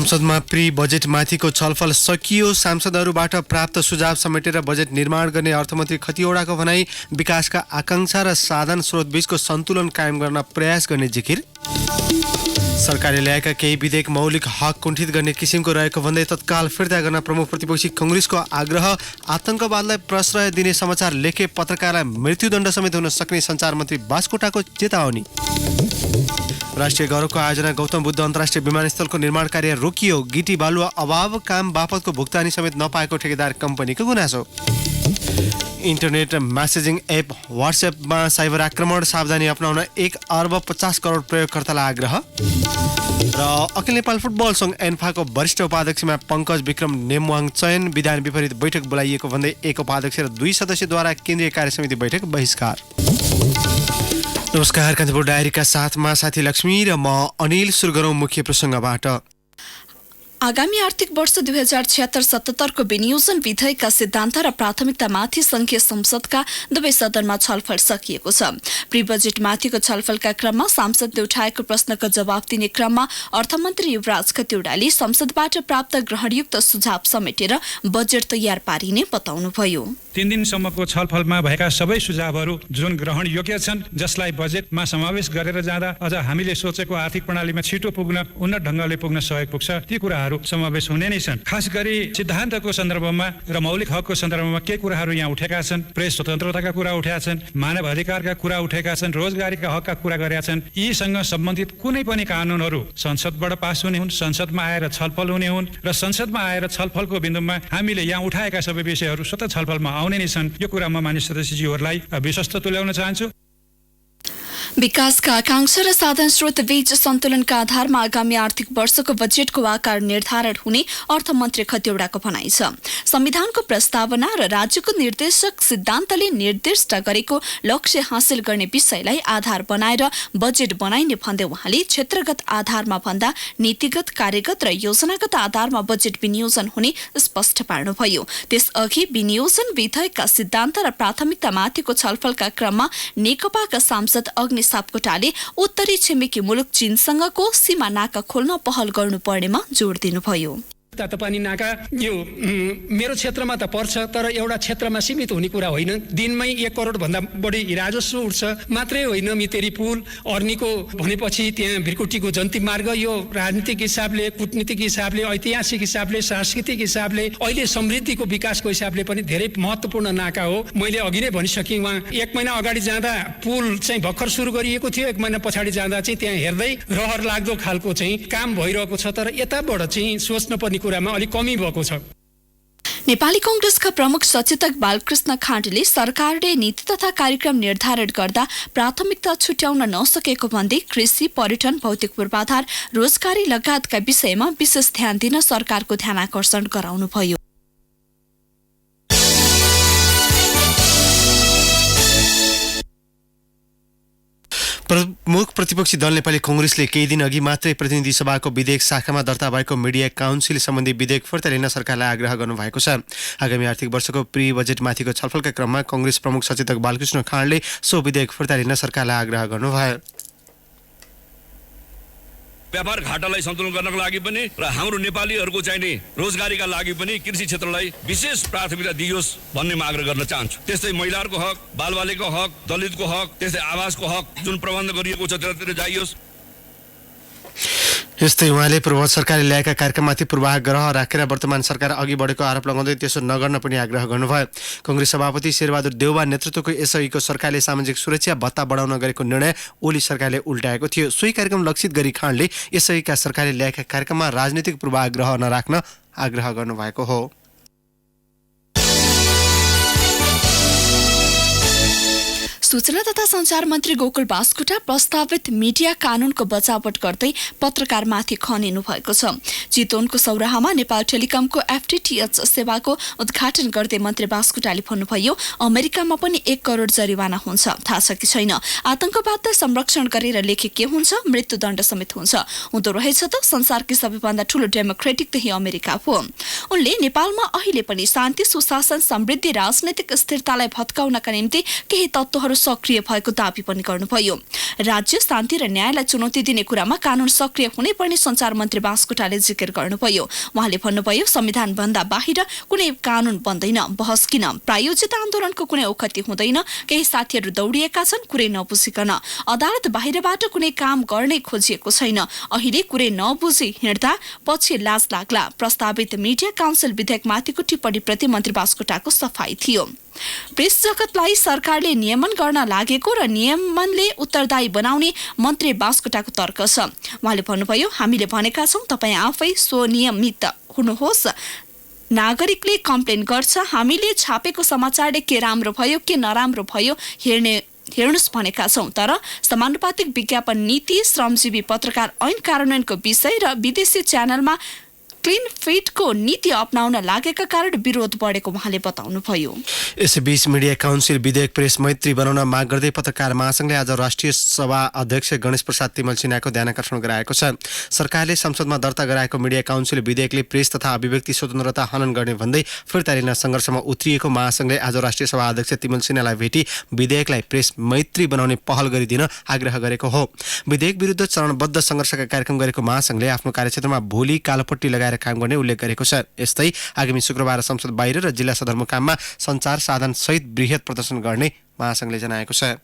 संसदमा प्री बजेटमाथिको छलफल सकियो। सांसदहरूबाट प्राप्त सुझाव समेटेर बजेट निर्माण गर्ने अर्थमन्त्री खतिवडाको भनाई। विकासका आकांक्षा र साधन स्रोत बीचको सन्तुलन कायम गर्न प्रयास गर्ने जिकिर। सरकारले ल्याएका केही विधेयक मौलिक हक कुण्ठित गर्ने किसिमको रहेको भन्दै तत्काल फिर्ता गर्न प्रमुख प्रतिपक्षी कांग्रेसको आग्रह। आतंकवादलाई प्रश्रय दिने समाचार लेखे पत्रकारलाई मृत्युदण्ड समेत हुन सक्ने सञ्चार मन्त्री बास्कोटाको चेतावनी। राष्ट्रिय गौरवको आयोजना गौतम बुद्ध अन्तर्राष्ट्रिय विमानस्थलको निर्माण कार्य रोकियो। गिटी बालुवा अभाव काम बापतको भुक्तानी समेत नपाएको ठेकेदार कम्पनीको गुनासो। इन्टरनेट मेसेजिङ एप व्हाट्सएपमा साइबर आक्रमण, सावधानी अपनाउन 1,50 करोड प्रयोगकर्तालाई आग्रह। र अखिल नेपाल फुटबल सङ्घ एन्फाको वरिष्ठ उपाध्यक्षमा पङ्कज विक्रम नेमवाङ चयन। विधान विपरीत बैठक बोलाइएको भन्दै एक उपाध्यक्ष र 2 सदस्यद्वारा केन्द्रीय कार्यसमिति बैठक बहिष्कार। नमस्कार, कान्तिपुर डायरीका साथमा साथी लक्ष्मी र म अनिल। सुरु गरौँ मुख्य प्रसङ्गबाट। आगामी आर्थिक वर्ष 2076-77 को विनियोजन विधेयकका सिद्धान्त र प्राथमिकतामाथि संघीय संसदका दुवै सदनमा छलफल सकिएको छ। प्री बजेटमाथिको छलफलका क्रममा सांसदले उठाएको प्रश्नको जवाब दिने क्रममा अर्थमन्त्री युवराज खतिवडाले संसदबाट प्राप्त ग्रहणयुक्त सुझाव समेटेर बजेट तयार पारिने बताउनुभयो। 3 दिनसम्मको छलफलमा भएका सबै सुझावहरू जुन ग्रहण योग्य छन्, जसलाई बजेटमा समावेश गरेर जाँदा अझ हामीले सोचेको आर्थिक प्रणालीमा छिटो पुग्न, उन्नत ढङ्गले पुग्न सहयोग पुग्छ, ती कुराहरू समावेश हुने नै छन्। खास गरी सिद्धान्तको सन्दर्भमा र मौलिक हकको सन्दर्भमा के कुराहरू यहाँ उठेका छन्। प्रेस स्वतन्त्रताका कुरा उठेका छन्, मानव अधिकारका कुरा उठेका छन्, रोजगारीका हकका कुरा गरेका छन्। यीसँग सम्बन्धित कुनै पनि कानुनहरू संसदबाट पास हुने हुन्, संसदमा आएर छलफल हुने हुन् र संसदमा आएर छलफलको बिन्दुमा हामीले यहाँ उठाएका सबै विषयहरू स्वतः छलफलमा आउने नै छन्। यो कुरा म माननीय सदस्यज्यूहरूलाई विश्वस्त तुल्याउन चाहन्छु। विकासका आकांक्षा र साधन स्रोत बीच सन्तुलनका आधारमा आगामी आर्थिक वर्षको बजेटको आकार निर्धारण हुने अर्थमन्त्री खतिवडाको भनाइ छ। संविधानको प्रस्तावना र राज्यको निर्देशक सिद्धान्तले निर्दिष्ट गरेको लक्ष्य हासिल गर्ने विषयलाई आधार बनाएर बजेट बनाइने भन्दै उहाँले क्षेत्रगत आधारमा भन्दा नीतिगत, कार्यगत र योजनागत आधारमा बजेट विनियोजन हुने स्पष्ट पार्नुभयो। त्यसअघि विनियोजन विधेयकका सिद्धान्त र प्राथमिकतामाथिको छलफलका क्रममा नेकपाका सांसद अग्नि सापकोटाले उत्तरी छिमेकी मुलुक चीनसँगको सीमा नाका खोल्न पहल गर्नुपर्नेमा जोड दिनुभयो। तातोपानी नाका यो मेरो क्षेत्रमा त पर्छ, तर एउटा क्षेत्रमा सीमित हुने कुरा होइन। दिनमै 1 करोड भन्दा बढी राजस्व उठ्छ। मात्रै होइन, मितेरी पुल, अर्नीको भनेपछि त्यहाँ भिरकुटीको जन्ती मार्ग, यो राजनीतिक हिसाबले, कूटनीतिक हिसाबले, ऐतिहासिक हिसाबले, सांस्कृतिक हिसाबले, अहिले समृद्धिको विकासको हिसाबले पनि धेरै महत्त्वपूर्ण नाका हो। मैले अघि नै भनिसकेँ, वहाँ 1 महिना अगाडि जाँदा पुल चाहिँ भर्खर सुरु गरिएको थियो, 1 महिना पछाडि जाँदा चाहिँ त्यहाँ हेर्दै रहर लाग्दो खालको चाहिँ काम भइरहेको छ। तर यताबाट चाहिँ सोच्न पर्ने कुरामा अलिक कमी भएको छ। नेपाली कांग्रेसका प्रमुख सचेतक बालकृष्ण खाँडले सरकारले नीति तथा कार्यक्रम निर्धारण गर्दा प्राथमिकता छुट्याउन नसकेको भन्दै कृषि, पर्यटन, भौतिक पूर्वाधार, रोजगारी लगायतका विषयमा विशेष ध्यान दिन सरकारको ध्यानाकर्षण गराउनुभयो। प्रमुख प्रतिपक्षी दल नेपाली कांग्रेसले केही दिन अघि मात्रै प्रतिनिधि सभाको विधेयक शाखामा दर्ता भएको मिडिया काउन्सिल सम्बन्धी विधेयक फिर्ता लिन सरकारलाई आग्रह गर्नुभएको छ। आगामी आर्थिक वर्षको प्री बजेटमाथिको छलफलका क्रममा कांग्रेस प्रमुख सचेतक बालकृष्ण खाँडले सो विधेयक फिर्ता लिन सरकारलाई आग्रह गर्नुभयो। व्यापार घाटालाई सन्तुलन गर्नको लागि पनि र हाम्रो नेपालीहरूको चाहिने रोजगारीका लागि पनि कृषि क्षेत्रलाई विशेष प्राथमिकता दिइयोस् भन्ने आग्रह गर्न चाहन्छु। त्यस्तै महिलाहरूको हक, बालबालिकाको हक, दलितको हक, त्यस्तै आवासको हक जुन प्रबन्ध गरिएको छ त्यतातिर जाइयोस्। यस्तै उहाँले पूर्व सरकारले ल्याएका कार्यक्रममाथि पूर्वाग्रह राखेर वर्तमान सरकार अघि बढेको आरोप लगाउँदै त्यसो नगर्न पनि आग्रह गर्नुभयो। कांग्रेस सभापति शेरबहादुर देउवा नेतृत्वको एसआईको सरकारले सामाजिक सुरक्षा भत्ता बढाउन गरेको निर्णय ओली सरकारले उल्टाएको थियो। सोही कार्यक्रम लक्षित गरी खाँडले एसआईका सरकारले ल्याएका कार्यक्रममा राजनीतिक पूर्वाग्रह नराख्न आग्रह गर्नुभएको हो। सूचना तथा संचार मन्त्री गोकुल बास्कोटा प्रस्तावित मिडिया कानूनको बचावट गर्दै पत्रकारमाथि खनिनु भएको छ। चितवनको सौराहामा नेपाल टेलिकमको एफटीटीएच सेवाको उद्घाटन गर्दै मन्त्री बास्कोटाले भन्नुभयो, अमेरिकामा पनि 1 करोड जरिवाना हुन्छ। थाहा छ कि छैन, आतंकवादलाई संरक्षण गरेर लेखे के हुन्छ, मृत्युदण्ड समेत हुन्छ। हुँदो रहेछ त संसारकै सबैभन्दा ठूलो डेमोक्रेटिक त्यही अमेरिका हो। उनले नेपालमा अहिले पनि शान्ति, सुशासन, समृद्धि, राजनैतिक स्थिरतालाई भत्काउनका निम्ति केही तत्त्वहरू सक्रिय भएको दावी पनि गर्नुभयो। राज्य शान्ति र न्यायलाई चुनौती दिने कुरामा कानून सक्रिय हुनै पर्ने सञ्चार मन्त्री बास्कोटाले जिकिर गर्नुभयो। उहाँले भन्नुभयो, संविधान भन्दा बाहिर कुनै कानून बन्दैन, बहस किन, प्रायोजित आन्दोलनको कुनै ओखति हुँदैन। केही साथीहरू दौडिएका छन् कुरै नबुझिकन। अदालत बाहिरबाट कुनै काम गर्ने खोजिएको छैन। अहिले कुरै नबुझी हिँड्दा पछि लाज लाग्ला। प्रस्तावित मिडिया काउन्सिल विधेयकमाथिको टिप्पणीप्रति मन्त्री बास्कोटाको सफाई थियो। प्रेस जगतलाई सरकारले नियमन गर्न लागेको र नियमनले उत्तरदायी बनाउने मन्त्री बास्कोटाको तर्क छ। उहाँले भन्नुभयो, हामीले भनेका छौं तपाई आफै स्वनियमित हुनुहोस्। नागरिकले कम्प्लेन गर्छ, हामीले छापेको समाचारले के राम्रो भयो के नराम्रो भयो हेर्नुस् भनेका छौं। तर समानुपातिक विज्ञापन नीति, श्रमजीवी पत्रकार ऐन कार्यान्वयनको विषय र विदेशी च्यानलमा क्लिन फिटको नीति अपनाउन लागेका कारण विरोध बढेको उहाँले बताउनुभयो। यसैबीच मिडिया काउन्सिल विधेयक प्रेस मैत्री बनाउन माग गर्दै पत्रकार महासंघले आज राष्ट्रिय सभा अध्यक्ष गणेश प्रसाद तिमल सिन्हाको ध्यानकर्षण गराएको छ। सरकारले संसदमा दर्ता गराएको मिडिया काउन्सिल विधेयकले प्रेस तथा अभिव्यक्ति स्वतन्त्रता हनन गर्ने भन्दै फिर्ता लिन सङ्घर्षमा उत्रिएको महासंघले आज राष्ट्रिय सभा अध्यक्ष तिमल सिन्हालाई भेटी विधेयकलाई प्रेस मैत्री बनाउने पहल गरिदिन आग्रह गरेको हो। विधेयक विरुद्ध चरणबद्ध सङ्घर्षका कार्यक्रम गरेको महासंघले आफ्नो कार्यक्षेत्रमा भोलि कालोपट्टि लगाएर काम गर्ने उल्लेख गरेको छ। यस्तै आगामी शुक्रबार संसद बाहिर र जिल्ला सदरमुकाममा सञ्चार साधन सहित बृहत प्रदर्शन गर्ने महासंघले जनाएको छ।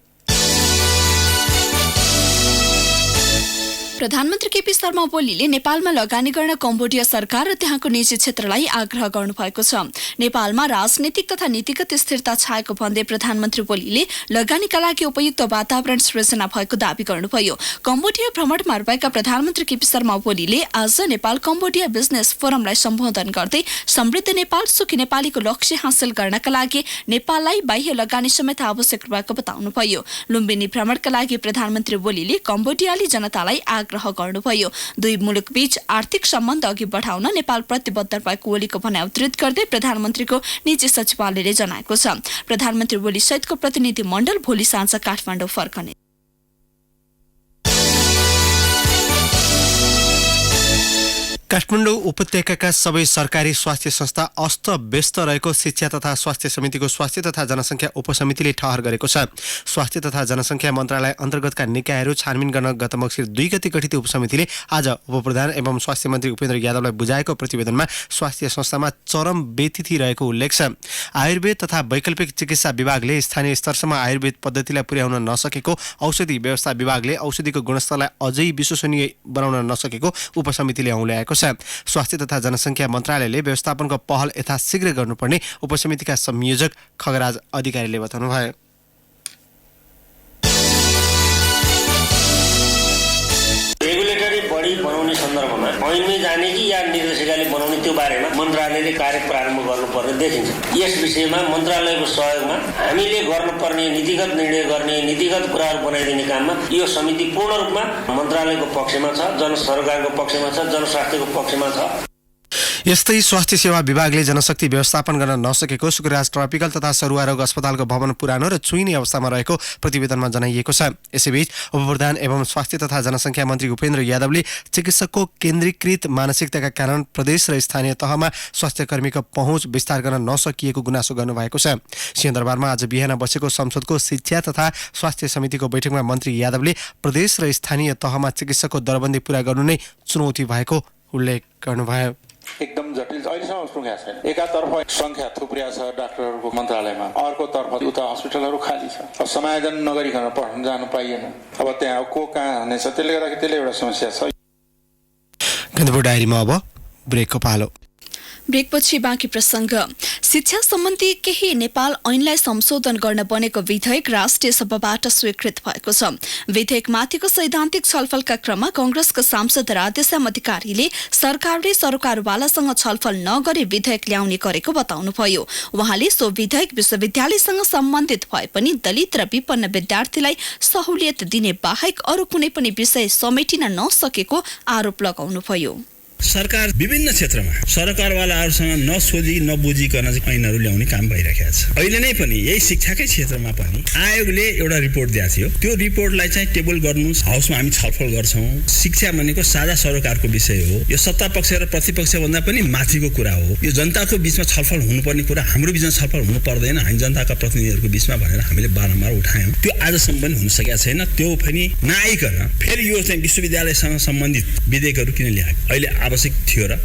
प्रधानमन्त्री केपी शर्मा ओलीले नेपालमा लगानी गर्न कम्बोडिया सरकार र त्यहाँको निजी क्षेत्रलाई आग्रह गर्नुभएको छ। नेपालमा राजनीतिक तथा नीतिगत स्थिरता छाएको भन्दै प्रधानमन्त्री ओलीले लगानीका लागि उपयुक्त वातावरण सृजना भएको दावी गर्नुभयो। कम्बोडिया भ्रमणमा रहेका प्रधानमन्त्री केपी शर्मा ओलीले आज नेपाल कम्बोडिया बिजनेस फोरमलाई सम्बोधन गर्दै समृद्ध नेपाल सुखी नेपालीको लक्ष्य हासिल गर्नका लागि नेपाललाई बाह्य लगानी समेत आवश्यक रहेको बताउनुभयो। लुम्बिनी भ्रमणका लागि प्रधानमन्त्री ओलीले कम्बोडियाली जनतालाई आग्रह गर्नुभयो। दुई मुलुकबीच आर्थिक सम्बन्ध अघि बढाउन नेपाल प्रतिबद्ध भएको ओलीको भनाइ उद्धृत गर्दै प्रधानमन्त्रीको निजी सचिवालयले जनाएको छ। प्रधानमन्त्री ओली सहितको प्रतिनिधि मण्डल भोलि साँझ काठमाडौँ फर्कने। काठमाडौँ उपत्यकाका सबै सरकारी स्वास्थ्य संस्था अस्त व्यस्त रहेको शिक्षा तथा स्वास्थ्य समितिको स्वास्थ्य तथा जनसङ्ख्या उपसमितिले ठहर गरेको छ। स्वास्थ्य तथा जनसङ्ख्या मन्त्रालय अन्तर्गतका निकायहरू छानबिन गर्न गत मङ्सिर 2 गते गठित उपसमितिले आज उपप्रधान एवं स्वास्थ्य मन्त्री उपेन्द्र यादवलाई बुझाएको प्रतिवेदनमा स्वास्थ्य संस्थामा चरम बेतिथि रहेको उल्लेख छ। आयुर्वेद तथा वैकल्पिक चिकित्सा विभागले स्थानीय स्तरसम्म आयुर्वेद पद्धतिलाई पुर्याउन नसकेको, औषधि व्यवस्था विभागले औषधिको गुणस्तरलाई अझै विश्वसनीय बनाउन नसकेको उपसमितिले औँल्याएको छ। स्वास्थ्य तथा जनसङ्ख्या मन्त्रालयले व्यवस्थापनको पहल यथाशीघ्र गर्नुपर्ने उपसमितिका संयोजक खगराज अधिकारीले बताउनुभयो। रेगुलेटरी बडी बनाउने सन्दर्भमा ऐनमै जाने कि या निर्देशिकाले बनाउने त्यो बारेमा मन्त्रालयले कार्य प्रारम्भ गर्नुपर्ने देखिन्छ। यस विषयमा मन्त्रालयको सहयोगमा हामीले गर्नुपर्ने नीतिगत निर्णय गर्ने, नीतिगत कुराहरू बनाइदिने काममा यो समिति पूर्ण रूपमा मन्त्रालयको पक्षमा छ, सरकारको पक्षमा छ, जनस्वास्थ्यको पक्षमा छ। यस्तै स्वास्थ्य सेवा विभागले जनशक्ति व्यवस्थापन गर्न नसकेको सुकुराज ट्रपिकल तथा सरुवा रोग अस्पतालको भवन पुरानो र चुइने अवस्थामा रहेको प्रतिवेदनमा जनाइएको छ। यसैबीच उपप्रधान एवं स्वास्थ्य तथा जनसङ्ख्या मन्त्री उपेन्द्र यादवले चिकित्सकको केन्द्रीकृत मानसिकताका कारण प्रदेश र स्थानीय तहमा स्वास्थ्यकर्मीको पहुँच विस्तार गर्न नसकिएको गुनासो गर्नुभएको छ। सिंहदरबारमा आज बिहान बसेको संसदको शिक्षा तथा स्वास्थ्य समितिको बैठकमा मन्त्री यादवले प्रदेश र स्थानीय तहमा चिकित्सकको दरबन्दी पूरा गर्नु नै चुनौती भएको उल्लेख गर्नुभयो। एकदम जटिल अहिलेसम्म पुगेको छैन। एकातर्फ संख्या थुप्रिया छ डाक्टरहरूको मन्त्रालयमा, अर्कोतर्फ उता हस्पिटलहरू खाली छ। अब समायोजन नगरिकन पढ्न जानु पाइएन। अब त्यहाँ को कहाँ हुनेछ, त्यसले गर्दाखेरि त्यसले एउटा समस्या छ। गन्तव्य डायरीमा अब ब्रेकको पालो। ब्रेकपछि बाँकी प्रसङ्ग। शिक्षा सम्बन्धी केही नेपाल ऐनलाई संशोधन गर्न बनेको विधेयक राष्ट्रिय सभाबाट स्वीकृत भएको छ। विधेयकमाथिको सैद्धान्तिक छलफलका क्रममा कंग्रेसका सांसद राधेश्याम अधिकारीले सरकारले सरकारवालासँग छलफल नगरी विधेयक ल्याउने गरेको बताउनुभयो। उहाँले सो विधेयक विश्वविद्यालयसँग सम्बन्धित भए पनि दलित र विपन्न विद्यार्थीलाई सहुलियत दिने बाहेक अरू कुनै पनि विषय समेटिन नसकेको आरोप लगाउनुभयो। सरकार विभिन्न क्षेत्रमा सरकारवालाहरूसँग नसोधी नबुझिकन चाहिँ ऐनहरू ल्याउने काम भइरहेको छ। अहिले नै पनि यही शिक्षाकै क्षेत्रमा पनि आयोगले एउटा रिपोर्ट दिएको थियो। त्यो रिपोर्टलाई चाहिँ टेबल गर्नुहोस्, हाउसमा हामी छलफल गर्छौँ। शिक्षा भनेको साझा सरोकारको विषय हो। यो सत्ता पक्ष र प्रतिपक्ष भन्दा पनि माथिको कुरा हो। यो जनताको बीचमा छलफल हुनुपर्ने कुरा, हाम्रो बीचमा छलफल हुनु पर्दैन, हामी जनताका प्रतिनिधिहरूको बीचमा भनेर हामीले बारम्बार उठायौँ। त्यो आजसम्म पनि हुन सकेको छैन। त्यो पनि नआइकन फेरि यो चाहिँ विश्वविद्यालयसँग सम्बन्धित विधेयकहरू किन ल्याए? अहिले आवश्यक थियो र?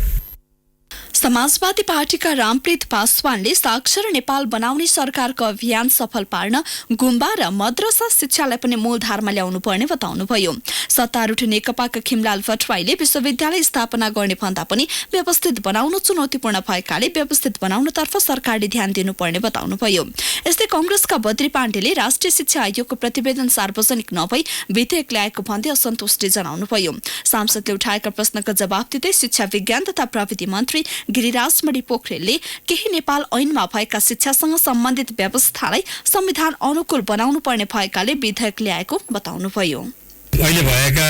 समाजवादी पार्टीका रामप्रीत पासवानले साक्षर नेपाल बनाउने सरकारको अभियान सफल पार्न गुम्बा र मद्रसा शिक्षालाई पनि मूलधारमा ल्याउनु पर्ने बताउनुभयो। सत्तारूढ नेकपाका खिमलाल भट्टराईले विश्वविद्यालय स्थापना गर्ने भन्दा पनि व्यवस्थित बनाउनु चुनौतीपूर्ण भएकाले व्यवस्थित बनाउनतर्फ सरकारले ध्यान दिनुपर्ने बताउनुभयो। यस्तै कंग्रेसका बद्री पाण्डेले राष्ट्रिय शिक्षा आयोगको प्रतिवेदन सार्वजनिक नभई विधेयक ल्याएको भन्दै असन्तुष्टि जनाउनुभयो। सांसदले उठाएका प्रश्नका जवाब दिँदै शिक्षा विज्ञान तथा प्रविधि मन्त्री गिरिराजमणि पोखरेलले केही नेपाल ऐनमा भएका शिक्षासँग सम्बन्धित व्यवस्थालाई संविधान अनुकूल बनाउनु पर्ने भएकाले विधेयक ल्याएको बताउनुभयो। अहिले भएका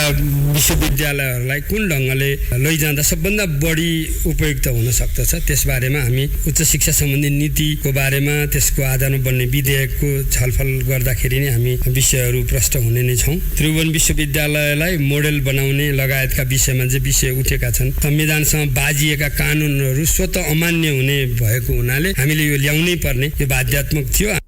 विश्वविद्यालयहरूलाई कुन ढङ्गले लैजाँदा सबभन्दा बढी उपयुक्त हुन सक्दछ त्यसबारेमा हामी उच्च शिक्षा सम्बन्धी नीतिको बारेमा त्यसको आधारमा बन्ने विधेयकको छलफल गर्दाखेरि नै हामी विषयहरू प्रष्ट हुने नै छौँ। त्रिभुवन विश्वविद्यालयलाई मोडेल बनाउने लगायतका विषयमा जे विषय उठेका छन्, संविधानसँग बाजिएका कानुनहरू स्वतः अमान्य हुने भएको हुनाले हामीले यो ल्याउनै पर्ने यो बाध्यात्मक थियो।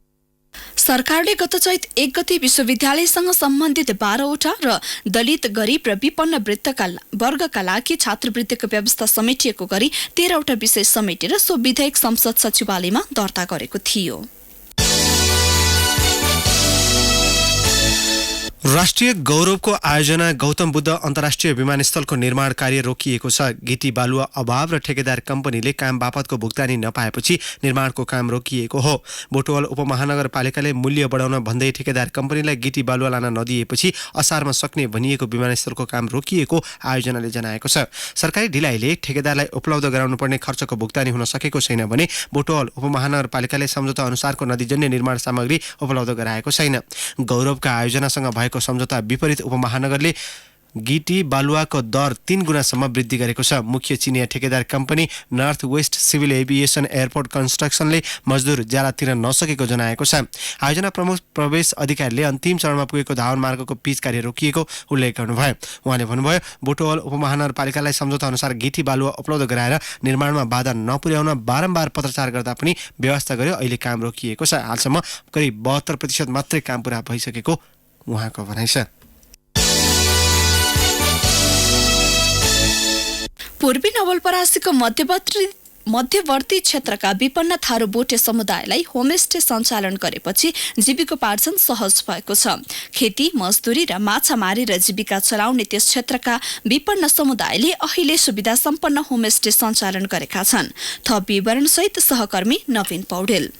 सरकारले गत चैत 1 गते विश्वविद्यालयसँग सम्बन्धित 12वटा र दलित, गरिब र विपन्न वर्गका लागि छात्रवृत्तिको व्यवस्था समेटिएको गरी 13वटा विषय समेटेर सो विधेयक संसद सचिवालयमा दर्ता गरेको थियो। राष्ट्रिय गौरवको आयोजना गौतम बुद्ध अन्तर्राष्ट्रिय विमानस्थलको निर्माण कार्य रोकिएको छ। गिटी बालुवा अभाव र ठेकेदार कम्पनीले काम बापतको भुक्तानी नपाएपछि निर्माणको काम रोकिएको हो। बुटवल उपमहानगरपालिकाले मूल्य बढाउन भन्दै ठेकेदार कम्पनीलाई गिटी बालुवा लान नदिएपछि असारमा सक्ने भनिएको विमानस्थलको काम रोकिएको आयोजनाले जनाएको छ। सरकारी ढिलाइले ठेकेदारलाई उपलब्ध गराउनुपर्ने खर्चको भुक्तानी हुन सकेको छैन भने बुटवल उपमहानगरपालिकाले सम्झौता अनुसारको नदीजन्य निर्माण सामग्री उपलब्ध गराएको छैन। गौरवका आयोजनासँग भएको सम्झौता विपरीत उपमहानगरले गिटी बालुवाको दर 3 गुणासम्म वृद्धि गरेको छ। मुख्य चिनिया ठेकेदार कम्पनी north west civil aviation airport कन्स्ट्रक्सनले मजदुर ज्याला तिर्न नसकेको जनाएको छ। आयोजना प्रमुख प्रवेश अधिकारीले अन्तिम चरणमा पुगेको धावन मार्गको पिच कार्य रोकिएको उल्लेख गर्नुभयो। उहाँले भन्नुभयो, बुटवल उपमहानगरपालिकालाई सम्झौता अनुसार गिटी बालुवा उपलब्ध गराएर निर्माणमा बाधा नपुर्याउन बारम्बार पत्रचार गर्दा पनि व्यवस्था गर्यो। अहिले काम रोकिएको छ। हालसम्म करिब 72% मात्रै काम पूरा भइसकेको उहाँको भनाइ छ। पूर्वी नवलपरासीको मध्यवर्ती क्षेत्रका विपन्न थारू बोटे समुदायलाई होमस्टे सञ्चालन गरेपछि जीविकोपार्जन सहज भएको छ। खेती, मजदुरी र माछा मारेर जीविका चलाउने त्यस क्षेत्रका विपन्न समुदायले अहिले सुविधा सम्पन्न होमस्टे सञ्चालन गरेका छन्। थप विवरणसहित सहकर्मी नवीन पौडेल।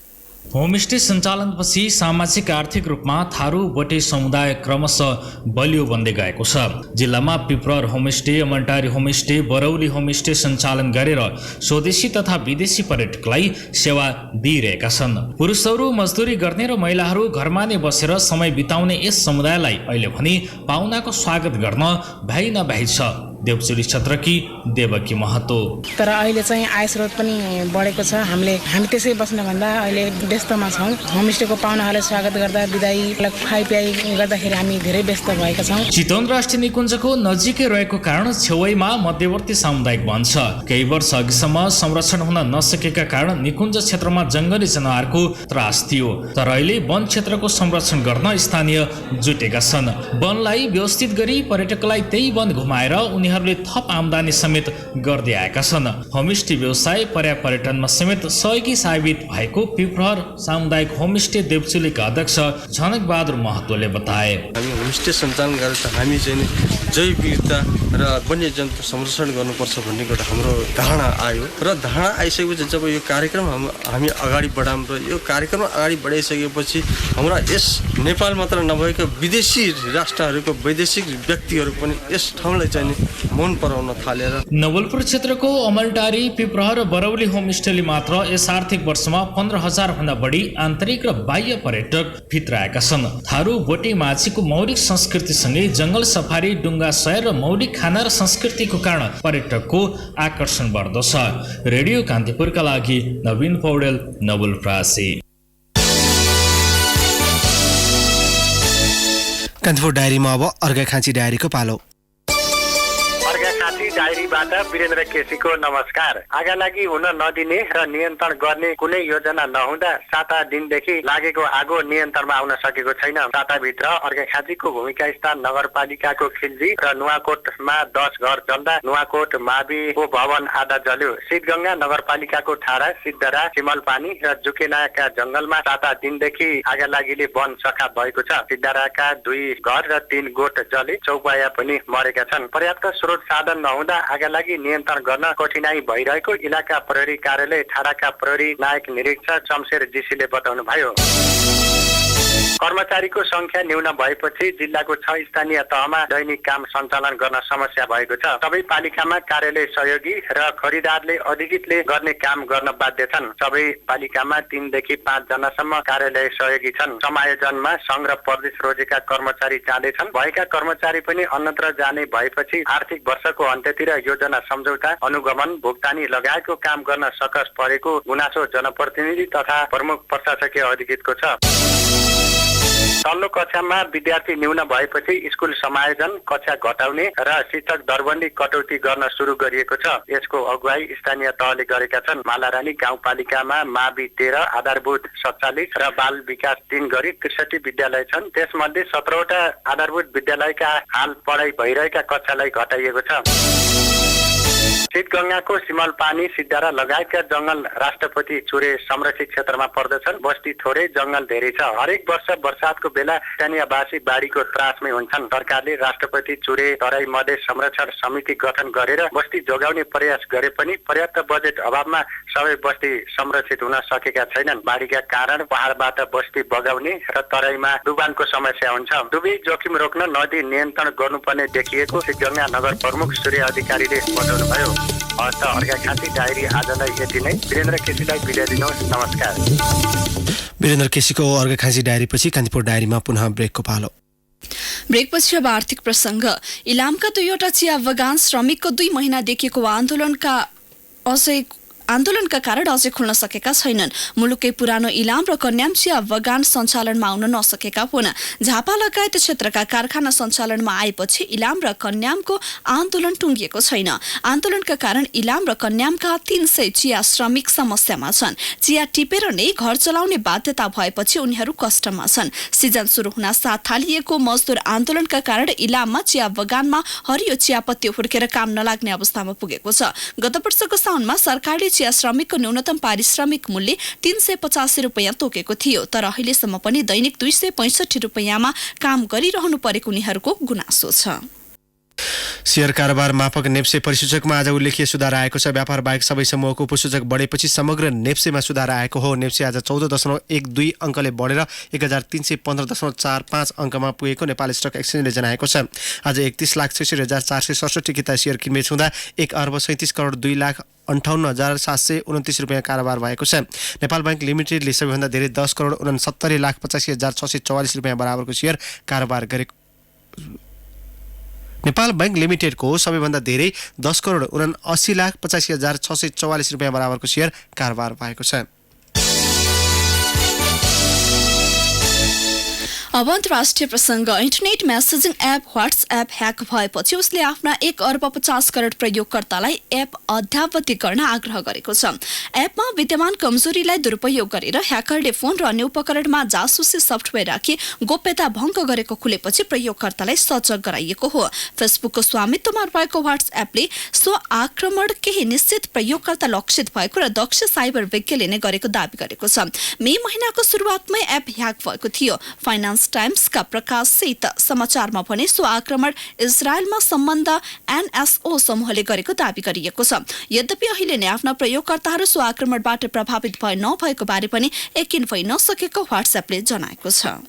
होमस्टे सञ्चालनपछि सामाजिक आर्थिक रूपमा थारू बोटे समुदाय क्रमशः बलियो बन्दै गएको छ। जिल्लामा पिपरर होमस्टे, अमन्टारी होमस्टे, बरौली होमस्टे सञ्चालन गरेर स्वदेशी तथा विदेशी पर्यटकलाई सेवा दिइरहेका छन्। पुरुषहरू मजदुरी गर्ने र महिलाहरू घरमा नै बसेर समय बिताउने यस समुदायलाई अहिले भने पाहुनाको स्वागत गर्न भ्याइ नभ्याइ छ। देवचुली क्षेत्रकी देवकी महतो। तर अहिले चाहिँ आय स्रोत पनि बढेको छ। हामी त्यसै बस्नुभन्दा अहिले व्यस्तमा छौँ। होमस्टेको पाहुनाहरूलाई स्वागत गर्दा बिदाईलाई खुवाइपियाई गर्दाखेरि हामी धेरै व्यस्त भएका छौँ। चितवन राष्ट्रिय निकुञ्जको नजिकै रहेको कारण छेउमा मध्यवर्ती सामुदायिक वन छ। केही वर्ष अघिसम्म संरक्षण हुन नसकेका कारण निकुञ्ज क्षेत्रमा जङ्गली जनावरको त्रास थियो। तर अहिले वन क्षेत्रको संरक्षण गर्न स्थानीय जुटेका छन्। वनलाई व्यवस्थित गरी पर्यटकलाई त्यही वन घुमाएर उनीहरूले थप आम्दानी समेत गर्दै आएका छन्। होमस्टे व्यवसाय पर्यटनमा समेत सहयोगी साबित भएको पिपरहर सामुदायिक होमस्टे देवचुलीका अध्यक्ष झनक बहादुर महतोले बताए। हामी होमस्टे सञ्चालन गरेर हामी चाहिँ जैव विविधता र वन्यजन्तु संरक्षण गर्नुपर्छ भन्ने एउटा हाम्रो धारणा आयो र धारणा आइसकेपछि जब यो कार्यक्रम हामी अगाडि बढाउँ र यो कार्यक्रम अगाडि बढाइसकेपछि हाम्रा यस नेपाल मात्र नभएका विदेशी राष्ट्रहरूको वैदेशिक व्यक्तिहरू पनि यस ठाउँलाई चाहिँ मन पराउन थालेर नवलपुर क्षेत्रको अमलटारी पिप्रह र बरौली होमस्टेले मात्र यस आर्थिक वर्षमा 15,000 भन्दा बढी आन्तरिक र बाह्य पर्यटक भित्राएका छन्। थारू बोटे माझीको मौलिक संस्कृतिसँगै जंगल सफारी, डुङ्गा सयर र मौलिक खाना र संस्कृतिको कारण पर्यटकको आकर्षण बढ्दछ। रेडियो कान्तिपुरका लागि नवीन पौडेल, नवलपरासी। कान्तिपुर डायरीमा अब अर्घाखाँची डायरीको पालो। अर्घाखाँची डायरीबाट वीरेन्द्र केसीको नमस्कार। आगालागी हुन नदिने र नियन्त्रण गर्ने कुनै योजना नहुँदा 7 दिनदेखि लागेको आगो नियन्त्रणमा आउन सकेको छैन। साताभित्र अर्घाखाँचीको भूमिका स्थान नगरपालिकाको खिल्जी र नुवाकोटमा 10 घर जल्दा नुवाकोट माविको भवन आधा जल्यो। शीतगंगा नगरपालिकाको ठाडा, सिद्धरा, सिमलपानी र जुकेनाका जंगलमा 7 दिनदेखि आगालागीले वन सखा भएको छ। सिद्धराका 2 घर र 3 गोठ जले, चौपाया पनि मरेका छन्। पर्याप्त स्रोत साधन नहुँदा आगालागी नियन्त्रण गर्न कठिनाई भइरहेको इलाका प्रहरी कार्यालय ठाडाका प्रहरी नायक निरीक्षक शमशेर जीसीले बताउनु भयो। कर्मचारीको संख्या न्यून भएपछि जिल्लाको 6 स्थानीय तहमा दैनिक काम सञ्चालन गर्न समस्या भएको छ। सबै पालिकामा कार्यालय सहयोगी र खरिदारले अधिकृतले गर्ने काम गर्न बाध्य छन्। सबै पालिकामा 3 देखि 5 जनासम्म कार्यालय सहयोगी छन्। समायोजनमा संघ र प्रदेश रोजेका कर्मचारी जाँदैछन्। भएका कर्मचारी पनि अन्यत्र जाने भएपछि आर्थिक वर्षको अन्त्यतिर योजना सम्झौता, अनुगमन, भुक्तानी लगायतको काम गर्न सकस परेको गुनासो जनप्रतिनिधि तथा प्रमुख प्रशासकीय अधिकृतको छ। तल्लो कक्षामा विद्यार्थी न्यून भएपछि स्कुल समायोजन, कक्षा घटाउने र शिक्षक दरबन्दी कटौती गर्न सुरु गरिएको छ। यसको अगुवाई स्थानीय तहले गरेका छन्। मालारानी गाउँपालिकामा मावि 13, आधारभूत 47 र बाल विकास 3 गरी 63 विद्यालय छन्। त्यसमध्ये 17वटा आधारभूत विद्यालयका हाल पढाइ भइरहेका कक्षालाई घटाइएको छ। शीतगंगाको सिमलपानी, सिद्धरा लगायतका जंगल राष्ट्रपति चुरे संरक्षित क्षेत्रमा पर्दछन्। बस्ती थोरै, जंगल धेरै छ। हरेक वर्ष बर्सातको बेला स्थानीयवासी बाढीको त्रासमै हुन्छन्। सरकारले राष्ट्रपति चुरे तराई मधेस संरक्षण समिति गठन गरेर बस्ती जोगाउने प्रयास गरे पनि पर्याप्त बजेट अभावमा सबै बस्ती संरक्षित हुन सकेका छैनन्। बाढीका कारण पहाडबाट बस्ती बगाउने र तराईमा डुबानको समस्या हुन्छ। डुबी जोखिम रोक्न नदी नियन्त्रण गर्नुपर्ने देखिएको शीतगंगा नगर प्रमुख सूर्य अधिकारीले बताउनुभयो। हस्त अर्घाखाँची डायरी आजलाई यति नै। वीरेन्द्र केसीलाई बिदा दिनुहोस्। नमस्कार। वीरेन्द्र केसीको अर्घाखाँची डायरीपछि कान्तिपुर डायरीमा पुनः ब्रेकको पालो। ब्रेकपछि अब आर्थिक प्रसङ्ग। इलामका 2वटा चिया बगान श्रमिकको 2 महिना देखिएको आन्दोलनका कारण अझै खुल्न सकेका छैनन्। मुलुकै पुरानो इलाम र कन्याम चिया बगान सञ्चालनमा आउन नसकेका हुन्। झापा लगायत क्षेत्रका कारखाना सञ्चालनमा आएपछि इलाम र कन्यामको आन्दोलन टुङ्गिएको छैन। आन्दोलनका कारण इलाम र कन्यामका 300 चिया श्रमिक समस्यामा छन्। चिया टिपेर नै घर चलाउने बाध्यता भएपछि उनीहरू कष्टमा छन्। सिजन सुरु हुन साथ थालिएको मजदुर आन्दोलनका कारण इलाममा चिया बगानमा हरियो चियापत्ती हुर्केर काम नलाग्ने अवस्थामा पुगेको छ। गत वर्षको साउनमा सरकारले चिया श्रमिकको न्यूनतम पारिश्रमिक मूल्य 385 रुपियाँ तोकेको थियो, तर अहिलेसम्म पनि दैनिक 265 रुपियाँमा काम गरिरहनु परेको उनीहरूको गुनासो छ। शेयर कारोबार मापक नेप्से परिसूचकमा आज उल्लेखीय सुधार आएको छ। व्यापार बाहेक सबै समूहको उपसूचक बढेपछि समग्र नेप्सेमा सुधार आएको हो। नेप्से आज 14.12 अङ्कले बढेर 1315.45 अङ्कमा पुगेको नेपाल स्टक एक्सचेन्जले जनाएको छ। आज 31,66,467 किता शेयर किनबेच हुँदा 1,37,02,58,729 रुपियाँ कारोबार भएको छ। नेपाल बैंक लिमिटेडले सबैभन्दा धेरै 10,70,85,644 रुपियाँ बराबरको शेयर कारोबार गरेको। नेपाल बैंक लिमिटेडको सबैभन्दा धेरै 10,80,85,644 रुपियाँ बराबरको शेयर कारोबार भएको छ। अब अन्तर्राष्ट्रिय प्रसङ्ग। Internet messaging app WhatsApp hack भएपछि उसले आफ्ना 1,50 करोड प्रयोगकर्तालाई एप अद्यावधिक गर्न आग्रह गरेको छ। एपमा विद्यमान कमजोरीलाई दुरुपयोग गरेर ह्याकरले फोन र अन्य उपकरणमा जासुसी सफ्टवेयर राखी गोप्यता भङ्ग गरेको खुलेपछि प्रयोगकर्तालाई सजग गराइएको हो। फेसबुकको स्वामित्वमा रहेको व्हाट्सएपले सो आक्रमण केही निश्चित प्रयोगकर्ता लक्षित भएको र दक्ष साइबर विज्ञले नै गरेको दावी गरेको छ। मे महिनाको सुरुवातमै एप ह्याक भएको थियो। फाइनान्स टाइम्सका प्रकाश सहित समाचारमा भने सो आक्रमण इजरायलमा सम्बन्ध एनएसओ समूहले गरेको दावी गरिएको छ। यद्यपि अहिले नै आफ्ना प्रयोगकर्ताहरू सो आक्रमणबाट प्रभावित भए नभएको बारे पनि यकिन भइ नसकेको व्हाट्सएपले जनाएको छ।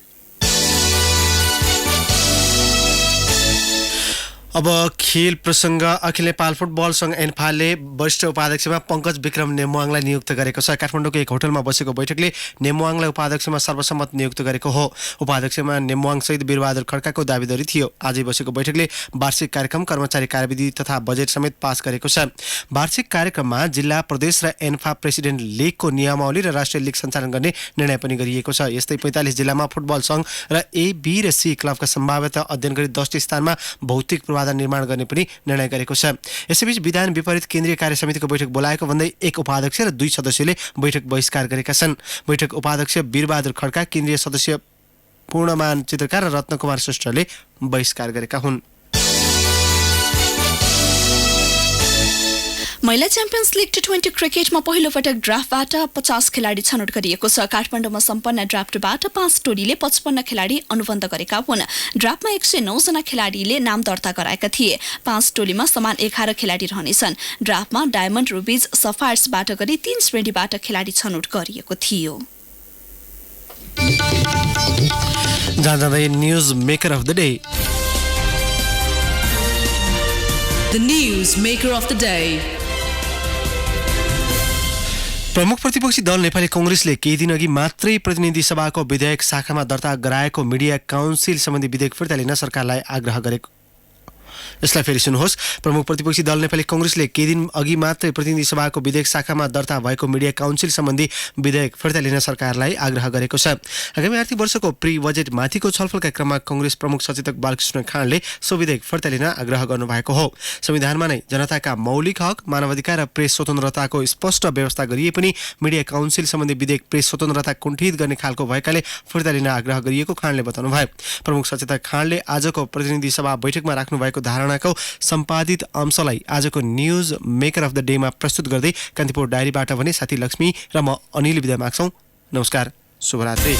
अब खेल प्रसङ्ग अखिल नेपाल फुटबल सङ्घ एन्फाले वरिष्ठ उपाध्यक्षमा पङ्कज विक्रम नेमुवाङलाई नियुक्त गरेको छ। काठमाडौँको एक होटलमा बसेको बैठकले नेमुवाङलाई उपाध्यक्षमा सर्वसम्मत नियुक्त गरेको हो। उपाध्यक्षमा नेमुवाङसहित वीरबहादुर खड्काको दाबीदारी थियो। आजै बसेको बैठकले वार्षिक कार्यक्रम, कर्मचारी कार्यविधि तथा बजेट समेत पास गरेको छ। वार्षिक कार्यक्रममा जिल्ला, प्रदेश र एन्फा प्रेसिडेन्ट लिगको नियमावली र राष्ट्रिय लिग सञ्चालन गर्ने निर्णय पनि गरिएको छ। यस्तै 45 जिल्लामा फुटबल सङ्घ र ए, बी र सी क्लबका सम्भाव्यता अध्ययन गरी 10 स्थानमा भौतिक निर्माण गर्ने पनि निर्णय गरेको छ। यसैबीच विधान विपरीत केन्द्रीय कार्य समितिको बैठक बोलाएको भन्दै एक उपाध्यक्ष र 2 सदस्यले बैठक बहिष्कार गरेका छन्। बैठक उपाध्यक्ष वीरबहादुर खड्का, केन्द्रीय सदस्य पूर्णमान चित्रकार र रत्नकुमार श्रेष्ठले बहिष्कार गरेका हुन्। महिला च्याम्पियन्स लिग T20 क्रिकेटमा पहिलो पटक ड्राफ्टबाट 50 खेलाडी छनौट गरिएको छ। काठमाडौँमा सम्पन्न ड्राफ्टबाट 5 टोलीले 55 खेलाडी अनुबन्ध गरेका हुन्। ड्राफ्टमा 109 जना खेलाडीले नाम दर्ता गराएका थिए। 5 टोलीमा समान 11 खेलाडी रहनेछन्। ड्राफ्टमा डायमन्ड, रुबिज, सफायर्सबाट गरी 3 श्रेणीबाट खेलाडी छनौट गरिएको थियो। जाँदै news maker of the day. The news maker of the day. प्रमुख प्रतिपक्षी दल नेपाली कांग्रेसले केही दिन अघि मात्रै प्रतिनिधि सभाको विधेयक शाखामा दर्ता गराएको मिडिया काउन्सिल सम्बन्धी विधेयक फिर्ता लिन सरकारलाई आग्रह गरेको। यसलाई फेरि सुन्नुहोस्। प्रमुख प्रतिपक्षी दल नेपाली कांग्रेसले केही दिन अघि मात्रै प्रतिनिधि सभाको विधेयक शाखामा दर्ता भएको मिडिया काउन्सिल सम्बन्धी विधेयक फिर्ता लिन सरकारलाई आग्रह गरेको छ। आगामी आर्थिक वर्षको प्री बजेट माथिको छलफलका क्रममा कांग्रेस प्रमुख सचेतक बालकृष्ण खाँडले सो विधेयक फिर्ता लिन आग्रह गर्नुभएको हो। संविधानमा नै जनताका मौलिक हक, मानवाधिकार र प्रेस स्वतन्त्रताको स्पष्ट व्यवस्था गरिए पनि मिडिया काउन्सिल सम्बन्धी विधेयक प्रेस स्वतन्त्रता कुण्ठित गर्ने खालको भएकाले फिर्ता लिन आग्रह गरिएको खाँडले बताउनुभयो। प्रमुख सचेतक खाँडले आजको प्रतिनिधि सभा बैठकमा राख्नु भएको धारणाको सम्पादित अंशलाई आजको न्यूज मेकर अफ द डेमा प्रस्तुत गर्दै कान्तिपुर डायरीबाट भने साथी लक्ष्मी र म अनिल बिदा माग्छौं। नमस्कार, शुभरात्रि।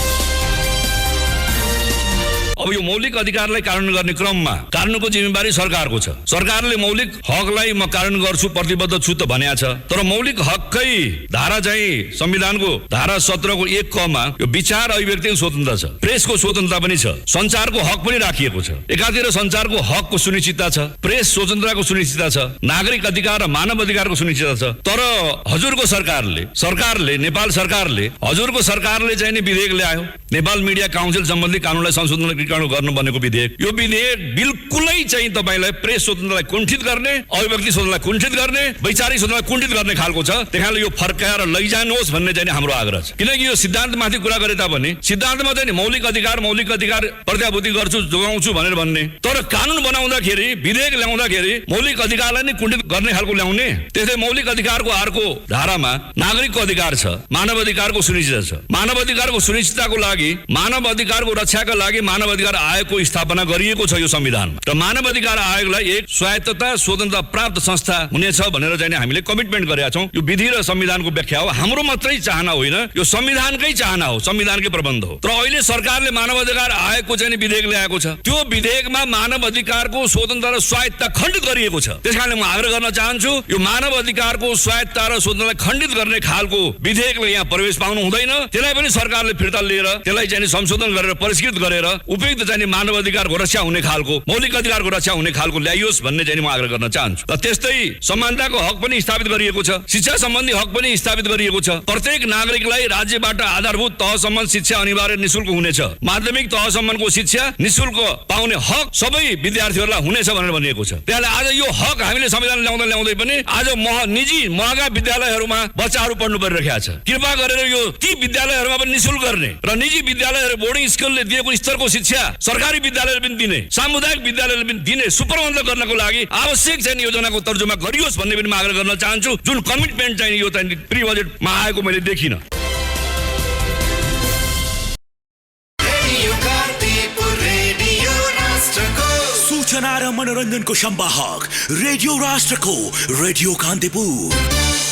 अब यो मौलिक अधिकारलाई कानुन गर्ने क्रममा कानुनको जिम्मेवारी सरकारको छ। सरकारले मौलिक हकलाई म कानुन गर्छु प्रतिबद्ध छु त भनेको छ, तर मौलिक हककै धारा चाहिँ संविधानको धारा 17 को 1 क मा यो विचार अभिव्यक्तिको स्वतन्त्रता छ, प्रेसको स्वतन्त्रता पनि छ, सञ्चारको हक पनि राखिएको छ। एकातिर सञ्चारको हकको सुनिश्चितता छ, प्रेस स्वतन्त्रताको सुनिश्चितता छ, नागरिक अधिकार र मानव अधिकारको सुनिश्चितता छ। तर हजुरको सरकारले नेपाल सरकारले हजुरको सरकारले चाहिँ नि विधेयक ल्यायो, नेपाल मिडिया काउन्सिल सम्बन्धी कानुनलाई संशोधन गर्नु बनेको विधेयक। यो विधेयक बिल्कुलै चाहिँ तपाईलाई प्रेस स्वतन्त्रतालाई कुण्ठित गर्ने, अभिव्यक्ति स्वतन्त्रतालाई कुण्ठित गर्ने, वैचारिक स्वतन्त्रतालाई कुण्ठित गर्ने खालको छ। त्यहाँले यो फर्काएर लैजानुहोस् भन्ने चाहिँ हाम्रो आग्रह छ। किनकि यो सिद्धान्तमाथि कुरा गरे तापनि सिद्धान्तमा चाहिँ मौलिक अधिकार प्रत्याभूति गर्छु, जोगाउँछु भनेर भन्ने, तर कानुन बनाउँदाखेरि विधेयक ल्याउँदाखेरि मौलिक अधिकारलाई नै कुण्ठित गर्ने खालको ल्याउने। त्यसै मौलिक अधिकारको अर्को धारामा नागरिकको अधिकार छ, मानव अधिकारको सुनिश्चितता छ। मानव अधिकारको सुनिश्चितताको लागि, मानव अधिकारको रक्षाका लागि मानव अधिकार आयोगको स्थापना गरिएको छ यो संविधानमा। र मानव अधिकार आयोगलाई एक स्वायत्तता स्वतन्त्रता प्राप्त संस्था हुनेछ भनेर चाहिँ हामीले कमिटमेन्ट गरेका छौँ। यो विधि र संविधानको व्याख्या हो, हाम्रो मात्रै चाहना होइन, यो संविधानकै चाहना हो, संविधानकै प्रबन्ध हो। तर अहिले सरकारले मानव अधिकार आयोगको चाहिँ विधेयक ल्याएको छ। त्यो विधेयकमा मानव अधिकारको स्वतन्त्रता र स्वायत्तता खण्डित गरिएको छ। त्यसकारणले म आग्रह गर्न चाहन्छु, यो मानव अधिकारको स्वायत्तता र स्वतन्त्रता खण्डित गर्ने खालको विधेयकले यहाँ प्रवेश पाउनु हुँदैन। त्यसलाई पनि सरकारले फिर्ता लिएर त्यसलाई चाहिँ संशोधन गरेर परिष्कृत गरेर उपयुक्त चाहिँ मानव अधिकारको रक्षा हुने खालको, मौलिक अधिकारको रक्षा हुने खालको ल्याइयोस् भन्ने चाहिँ म आग्रह गर्न चाहन्छु। र त्यस्तै समानताको हक पनि स्थापित गरिएको छ, शिक्षा सम्बन्धी हक पनि स्थापित गरिएको छ। प्रत्येक नागरिकलाई राज्यबाट आधारभूत तहसम्म शिक्षा अनिवार्य निशुल्क हुनेछ। माध्यमिक तहसम्मको शिक्षा निशुल्क पाउने हक सबै विद्यार्थीहरूलाई हुनेछ भनेर भनिएको छ। त्यसले आज यो हक हामीले संविधान ल्याउँदै पनि आज निजी महँगा विद्यालयहरूमा बच्चाहरू पढ्नु परिरहेको छ। कृपा गरेर यो ती विद्यालयहरूमा पनि निशुल्क गर्ने र निजी विद्यालयहरू बोर्डिङ स्कुलले दिएको स्तरको शिक्षा सरकारी विद्यालयले पनि दिने, सामुदायिक विद्यालयले पनि दिने सुप्रबन्ध गर्नको लागि आवश्यक चाहिँ योजनाको तर्जुमा गरियोस् भन्ने पनि म आग्रह गर्न चाहन्छु। जुन कमिटमेन्ट चाहिँ यो चाहिँ प्री बजेटमा आएको मैले देखिन। सूचना र मनोरञ्जनको संवाहक रेडियो राष्ट्रको रेडियो कान्तिपुर।